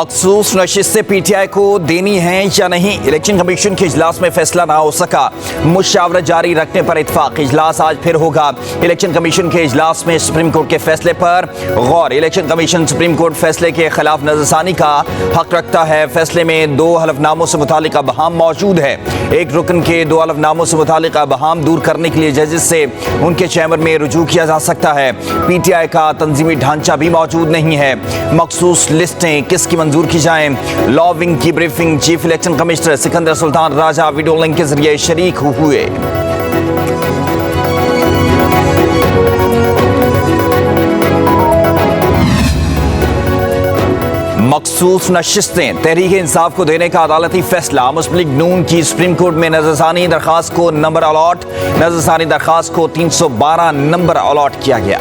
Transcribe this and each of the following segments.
मखसूस नशिस्तें पीटीआई को देनी है या नहीं, इलेक्शन कमीशन के इजलास में फैसला ना हो सका। मुशावरत जारी रखने पर इत्फाक, इजलास आज फिर होगा। इलेक्शन कमीशन के इजलास में सुप्रीम कोर्ट के फैसले पर गौर। इलेक्शन कमीशन सुप्रीम कोर्ट फैसले के खिलाफ नजरसानी का हक रखता है। फैसले में 2 हलफनामों से मुतालिक अबहाम मौजूद है। एक रुकन के 2 हलफनामों से मुतालिक अबहाम दूर करने के लिए जजेस से उनके चैम्बर में रुजू किया जा सकता है। पीटीआई का तंजीमी ढांचा भी मौजूद नहीं है। मखसूस लिस्टें किसकी मंजूर की जाएं, लॉ विंग की briefing chief election commissioner Sikandar Sultan Raja video link के जरिए शरीक हुए। मखसूस नशिस्तें तहरीक इंसाफ को देने का अदालती फैसला। मुस्लिम लीग नून की सुप्रीम कोर्ट में नजरसानी दरखास्त को नंबर अलॉट। नजरसानी दरखास्त को 312 नंबर अलॉट किया गया।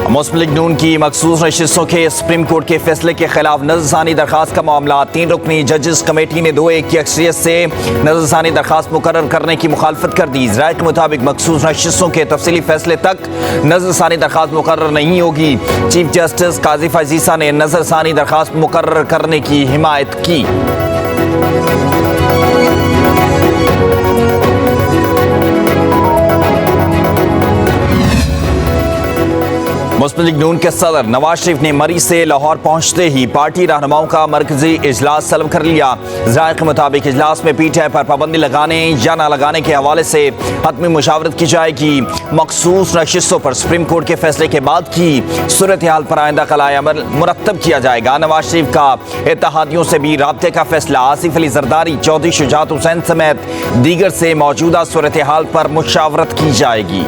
मुस्लिम लीग नून की मखसूस नशिस्तों के सुप्रीम कोर्ट के फैसले के खिलाफ नजरसानी दरखास्त का मामला 3 रुकनी जजेस कमेटी ने 2-1 की अक्सरियत से नजरसानी दरखास्त मुकर्रर करने की मुखालफत कर दी। राय के मुताबिक मखसूस नशिस्तों के तफसीली फैसले तक नजरसानी दरखास्त मुकर्रर नहीं होगी। चीफ जस्टिस काजी फजीसा ने नजरसानी दरखास्त मुकर्रर करने की हिमायत की। मुस्लिम लीग नून के सदर नवाज शरीफ ने मरी से लाहौर पहुंचते ही पार्टी रहनुमाओं का मरकजी इजलास तलब कर लिया। ज़राए के मुताबिक इजलास में पीटीआई पर पाबंदी लगाने या ना लगाने के हवाले से हतमी मुशावरत की जाएगी। मखसूस नशिस्तों पर सुप्रीम कोर्ट के फैसले के बाद की सूरत हाल पर आइंदा कलाए अमल मुरतब किया जाएगा। नवाज शरीफ का इत्तेहादियों से भी राब्ते का फैसला। आसिफ अली जरदारी, चौधरी शुजात हुसैन समेत दीगर से मौजूदा सूरत हाल पर मुशावरत की जाएगी।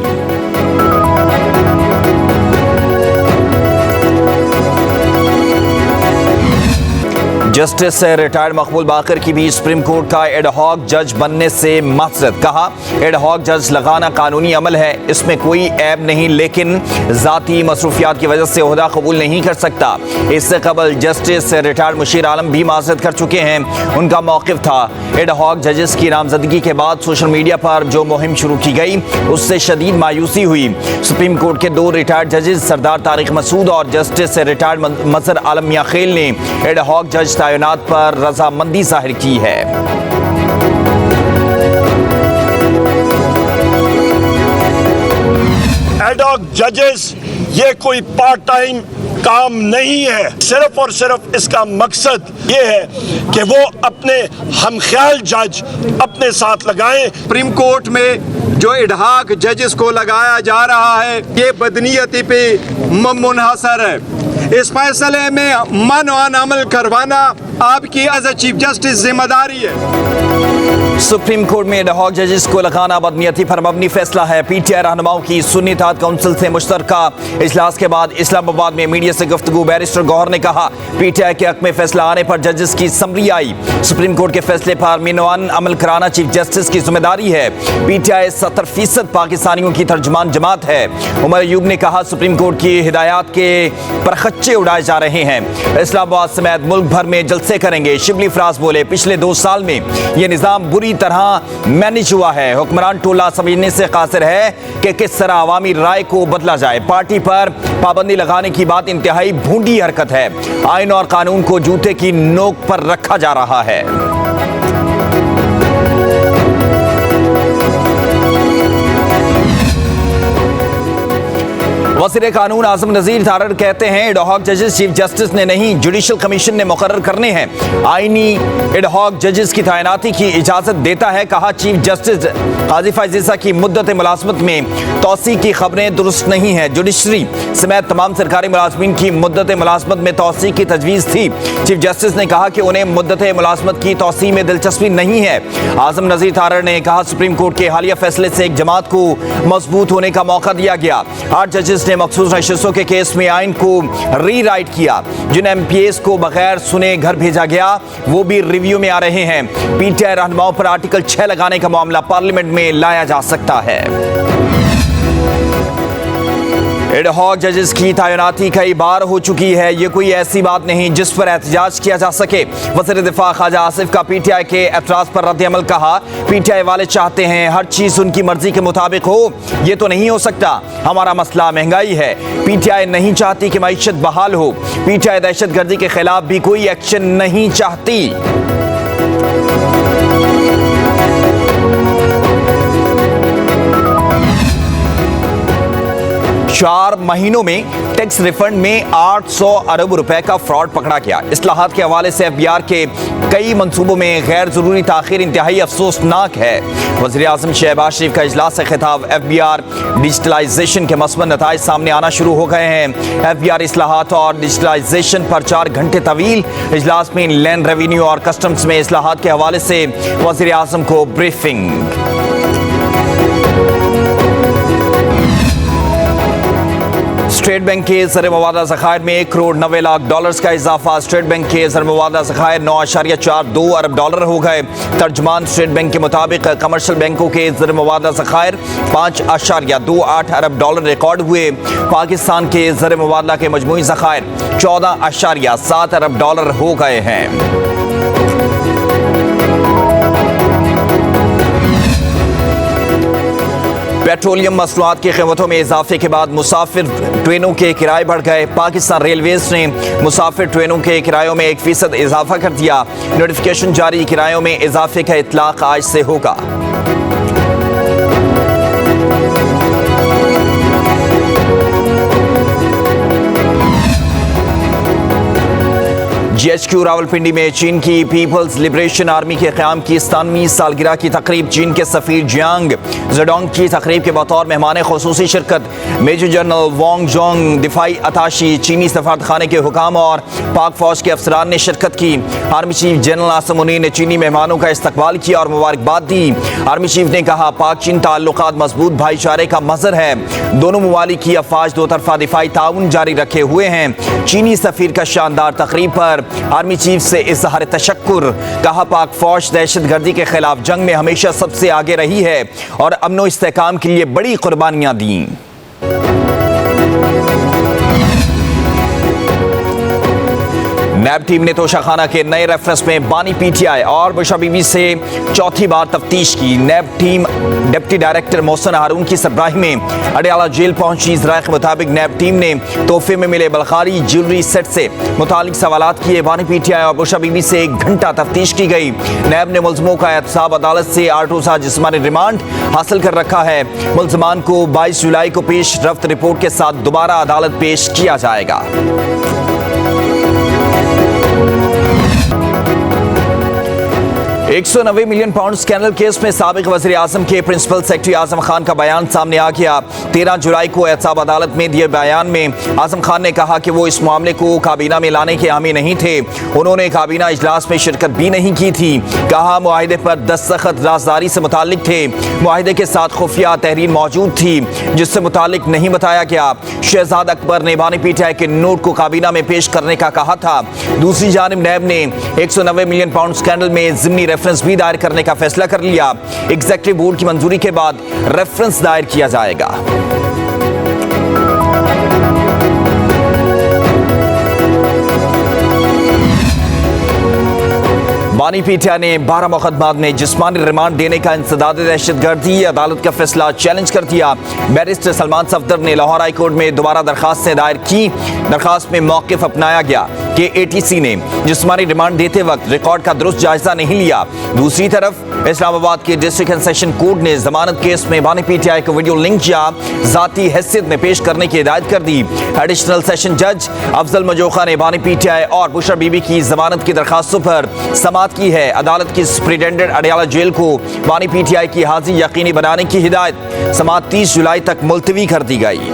जस्टिस से रिटायर्ड मकबूल बाकर की भी सुप्रीम कोर्ट का एडहॉक जज बनने से मकसद। कहा, एडहॉक जज लगाना कानूनी अमल है, इसमें कोई ऐब नहीं, लेकिन जाती मसरूफियात की वजह से ओहदा कबूल नहीं कर सकता। इससे कबल जस्टिस से रिटायर्ड मुशीर आलम भी माजरत कर चुके हैं। उनका मौक़िफ़ था, एडहॉक जजेस की नामजदगी के बाद सोशल मीडिया पर जो मुहिम शुरू की गई उससे शदीद मायूसी हुई। सुप्रीम कोर्ट के 2 रिटायर्ड जजेस सरदार तारिक मसूद और जस्टिस से रिटायर्ड मजहर आलम मियां खेल ने एडहॉक जज तैनात पर रजामंदी जाहिर की है। एडहॉक जजेस ये कोई पार्ट टाइम काम नहीं है। सिर्फ और सिर्फ इसका मकसद ये है कि वो अपने हमख्याल जज अपने साथ लगाएं। सुप्रीम कोर्ट में जो एडहॉक जजेस को लगाया जा रहा है ये बदनीयती पे मुनहसर है। इस फैसले में मनवान अमल करवाना आपकी एज ए चीफ जस्टिस जिम्मेदारी है। सुप्रीम कोर्ट में एडहॉक जजेस को लगाना बदनीयती पर मबनी फैसला है। पीटीआई रहनुमाओं की सुन्नी इत्तेहाद काउंसिल से मुश्तरका इजलास के बाद इस्लामाबाद में मीडिया से गुफ्तगू बैरिस्टर गौहर ने कहा, पीटीआई के हक में फैसला आने पर जजेस की समरी आई। सुप्रीम कोर्ट के फैसले पर मनवान अमल कराना चीफ जस्टिस की जिम्मेदारी है। पीटीआई 70% पाकिस्तानियों की तर्जुमान जमात है। उमर अयूब ने कहा, सुप्रीम कोर्ट की हिदायत के परखच्चे उड़ाए जा रहे हैं। इस्लामाबाद समेत मुल्क भर में जलसे करेंगे। शिबली फराज बोले, पिछले 2 साल में यह निज़ाम बुरी तरह मैनेज हुआ है। हुक्मरान टोला समझने से कासिर है कि किस तरह अवामी राय को बदला जाए। पार्टी पर पाबंदी लगाने की बात इंतहाई भूंडी हरकत है। आइन और कानून को जूते की नोक पर रखा जा रहा है। वज़ीर कानून आज़म नज़ीर तारड़ कहते हैं, एडहॉक जजेस चीफ जस्टिस ने नहीं, जुडिशल कमीशन ने मुकर्रर करने हैं। आईनी एडहॉक जजेस की तैनाती की इजाज़त देता है। कहा, चीफ जस्टिस काजी फजीसा की मुद्दत मुलाजमत में तोसी की खबरें दुरुस्त नहीं है। जुडिशरी समेत तमाम सरकारी मुलाजमीन की मुद्दत मुलाजमत में तोसी की तजवीज़ थी। चीफ जस्टिस ने कहा कि उन्हें मुद्दत मुलाजमत की तोसी में दिलचस्पी नहीं है। आज़म नज़ीर तारड़ ने कहा, सुप्रीम कोर्ट के हालिया फैसले से एक जमात को मजबूत होने का मौका दिया गया। 8 जजेस ने मखसूस नशिस्तों के केस में आइन को रीराइट किया। जिन एमपीएस को बगैर सुने घर भेजा गया वो भी रिव्यू में आ रहे हैं। पीटीआई रहनुमाओं पर आर्टिकल 6 लगाने का मामला पार्लियामेंट में लाया जा सकता है। एडहॉक जजेस की तैनाती कई बार हो चुकी है, ये कोई ऐसी बात नहीं जिस पर एहतजाज किया जा सके। वज़ीर दिफा ख्वाजा आसिफ का पीटीआई के एतराज़ पर रद्द-ए-अमल। कहा, पीटीआई वाले चाहते हैं हर चीज उनकी मर्जी के मुताबिक हो, ये तो नहीं हो सकता। हमारा मसला महंगाई है, पीटीआई नहीं चाहती कि मईशत बहाल हो। पीटीआई दहशतगर्दी के खिलाफ भी कोई एक्शन नहीं चाहती। 4 महीनों में टैक्स रिफंड में 800 अरब रुपए का फ्रॉड पकड़ा गया। इस्लाहात के हवाले से एफबीआर के कई मंसूबों में गैर जरूरी ताखीर इंतहाई अफसोसनाक है। वज़ीर आज़म शहबाज शरीफ का इजलास से खिताब। एफबीआर डिजिटलाइजेशन के मस्बत नताइज सामने आना शुरू हो गए हैं। एफबीआर इस्लाहात और डिजिटलाइजेशन पर 4 घंटे तवील इजलास में लैंड रेवेन्यू और कस्टम्स में इस्लाहात के हवाले से वज़ीर आज़म को ब्रीफिंग। स्टेट बैंक के ज़र मवादा ज़खायर में $1 करोड़ 90 लाख का इजाफा। स्टेट बैंक के ज़र मवादा ज़खायर 9.42 अरब डॉलर हो गए। तर्जमान स्टेट बैंक के मुताबिक कमर्शियल बैंकों के ज़र मवादा ज़खायर 5.28 अरब डॉलर रिकॉर्ड हुए। पाकिस्तान के ज़र मवादा के मजमूई ज़खायर 14.7 अरब डॉलर हो गए हैं। पेट्रोलियम मसनूआत की कीमतों में इजाफे के बाद मुसाफिर ट्रेनों के किराए बढ़ गए। पाकिस्तान रेलवेज ने मुसाफिर ट्रेनों के किरायों में 1% इजाफा कर दिया। नोटिफिकेशन जारी, किरायों में इजाफे का इतलाक आज से होगा। GHQ रावलपिंडी में चीन की पीपल्स लिबरेशन आर्मी के क़याम की 97वीं सालगिरह की तकरीब। चीन के सफ़ीर जियांग ज़ेडोंग की तकरीब के बतौर मेहमान ख़ुसूसी शिरकत। मेजर जनरल वांग जोंग, दिफाई अताशी, चीनी सफारतखाने के हुकाम और पाक फ़ौज के अफसरान ने शिरकत की। Army chief general Asim Munir ने चीनी मेहमानों का इस्तकबाल किया और मुबारकबाद दी। आर्मी चीफ ने कहा, पाक चीन ताल्लुकात मजबूत भाईचारे का मज़हर है। दोनों ममालिक की अफवाज दो तरफा दिफाई ताउन जारी रखे हुए हैं। चीनी सफ़ीर का शानदार तकरीब पर आर्मी चीफ से इज़हार तशक्कुर। कहा, पाक फौज दहशतगर्दी के खिलाफ जंग में हमेशा सबसे आगे रही है और अमन व इस्तेहकाम के लिए बड़ी कुर्बानियां दी। नैब टीम ने तोशाखाना के नए रेफरेंस में बानी पीटीआई और बुशरा बीबी से चौथी बार तफ्तीश की। नैब टीम डिप्टी डायरेक्टर मोहसिन हारून की सरबराही में अडयाला जेल पहुंची। ज़राए के मुताबिक नैब टीम ने तोहफे में मिले बलखारी ज्वेलरी सेट से मुतालिक सवालात किए। बानी पीटीआई और बुशरा बीबी से 1 घंटा तफ्तीश की गई। नैब ने मुल्ज़िमों का एहतसाब अदालत से 8 रोज़ा जिस्मानी रिमांड हासिल कर रखा है। मुल्ज़िमान को 22 जुलाई को पेश रफ्त रिपोर्ट के साथ दोबारा अदालत पेश किया जाएगा। £190 मिलियन स्कैंडल केस में साबिक वज़ीर आज़म के प्रिंसिपल सेक्रेटरी आज़म खान का बयान सामने आ गया। 13 जुलाई को एहतसाब अदालत में दिए बयान में आज़म खान ने कहा कि वो इस मामले को काबीना में लाने के हामी नहीं थे। उन्होंने काबीना इजलास में शिरकत भी नहीं की थी। कहा, मुआहिदे पर दस्तखत राजदारी से मुताल्लिक थे। मुआहिदे के साथ खुफिया तहरीर मौजूद थी जिससे मुताल्लिक नहीं बताया गया। शहजाद अकबर ने बानी पीटीआई के नोट को काबीना में पेश करने का कहा था। दूसरी जानिब नैब ने £190 मिलियन स्कैंडल में ज़िमनी रेफरेंस भी दायर करने का फैसला कर लिया। एग्जीक्यूटिव बोर्ड की मंजूरी के बाद रेफरेंस दायर किया जाएगा। बानी पीटीआई ने 12 मुकदमात में जिस्मानी रिमांड देने का इंसदाद दहशतगर्दी अदालत का फैसला चैलेंज कर दिया। बैरिस्टर सलमान सफदर ने लाहौर हाई कोर्ट में दोबारा दरखास्त दायर की। दरखास्त में मौक़िफ़ अपनाया गया कि ATC ने जिस्मानी रिमांड देते वक्त रिकॉर्ड का दुरुस्त जायजा नहीं लिया। दूसरी तरफ इस्लामाबाद के डिस्ट्रिक्ट एंड सेशन कोर्ट ने जमानत केस में बानी पीटीआई को वीडियो लिंक या जाती हैसियत में पेश करने की हिदायत कर दी। एडिशनल सेशन जज अफजल मजोखा ने बानी पीटीआई और बुशरा बीबी की जमानत की दरखास्तों पर समाअत की है। अदालत की सुपरिटेंडेंट अडयाला जेल को बानी पीटीआई की हाजिरी यकीनी बनाने की हिदायत। समाअत 30 जुलाई तक मुलतवी कर दी गई।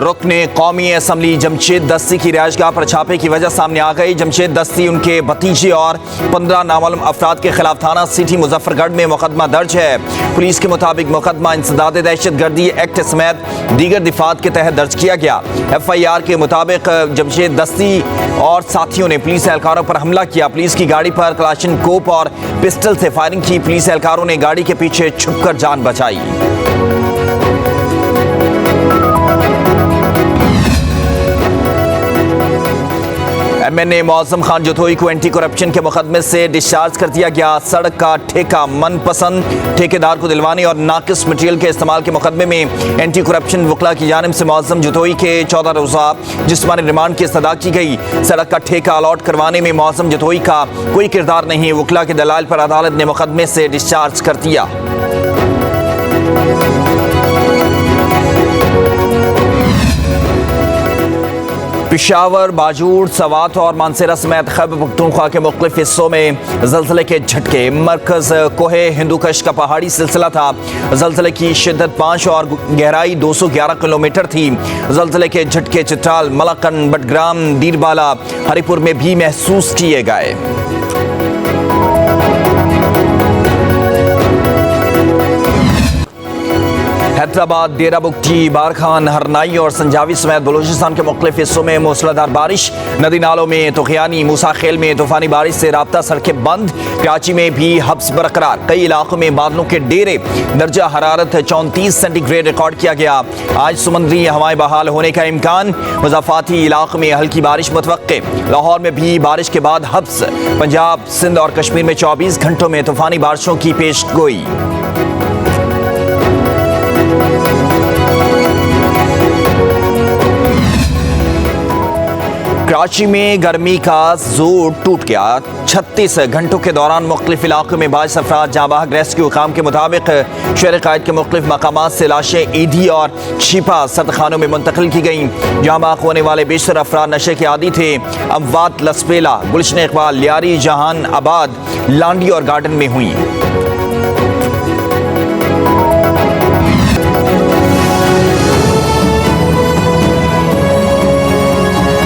रुकने कौमी असम्बली जमशेद दस्ती की रिहाइशगाह पर छापे की वजह सामने आ गई। जमशेद दस्ती, उनके भतीजे और 15 नामालूम अफराद के खिलाफ थाना सिटी मुजफ्फरगढ़ में मुकदमा दर्ज है। पुलिस के मुताबिक मुकदमा इंसदाद दहशतगर्दी एक्ट समेत दीगर दिफात के तहत दर्ज किया गया। FIR के मुताबिक जमशेद दस्ती और साथियों ने पुलिस एहलकारों पर हमला किया। पुलिस की गाड़ी पर कलाशिनकोव और पिस्टल से फायरिंग की। पुलिस एहलकारों ने गाड़ी के पीछे छुपकर जान बचाई। एमएनए मौसम खान जतोई को एंटी करप्शन के मुकदमे से डिस्चार्ज कर दिया गया। सड़क का ठेका मनपसंद ठेकेदार को दिलवाने और नाकिस मटेरियल के इस्तेमाल के मुकदमे में एंटी करप्शन वकला की जानिब से मौसम जतोई के 14 रोज़ा जिस्मानी रिमांड की सदा की गई। सड़क का ठेका अलॉट करवाने में मौसम जतोई का कोई किरदार नहीं। वकला के दलाइल पर अदालत ने मुकदमे से डिस्चार्ज कर दिया। पेशावर, बाजूड़, सवात और मानसेरा समेत खैबर पख्तूनख्वा के मुख्तलिफ हिस्सों में जल्जले के झटके। मरकज कोहे हिंदूकश का पहाड़ी सिलसिला था। जल्जले की शिद्दत 5 और गहराई 211 किलोमीटर थी। जल्जले के झटके चित्राल, मलकन, बटग्राम, दीरबाला, हरिपुर में भी महसूस किए गए। हैदराबाद, डेरा बुगटी, बारखान, हरनाई और संजावी समेत बलूचिस्तान के मुख्तलिफ हिस्सों में मूसलाधार बारिश। नदी नालों में तुगयानी, मूसा खेल में तूफानी बारिश से राब्ता सड़कें बंद। कराची में भी हब्स बरकरार। कई इलाकों में बादलों के डेरे। दर्जा हरारत 34 सेंटीग्रेड रिकॉर्ड किया गया। आज समुद्री हवाएं बहाल होने का इम्कान। मुज़ाफ़ाती इलाकों में हल्की बारिश मुतवक्के। लाहौर में भी बारिश के बाद हब्स। पंजाब, सिंध और कश्मीर में 24 घंटों में तूफानी बारिशों की पेशगोई। कराची में गर्मी का जोर टूट गया। 36 घंटों के दौरान मुख्तलिफ इलाकों में 22 अफराद जहाँ बहक। रेस्क्यू काम के मुताबिक शहर कायद के मुख्तलिफ मकामात से लाशें ईदी और छिपा सदखानों में मुंतकिल की गईं। जहाँ बहक होने वाले बेशतर अफराद नशे के आदी थे। अमवात लसपेला, गुलशन इकबाल, लियारी, जहान आबाद, लांडी और गार्डन में हुई।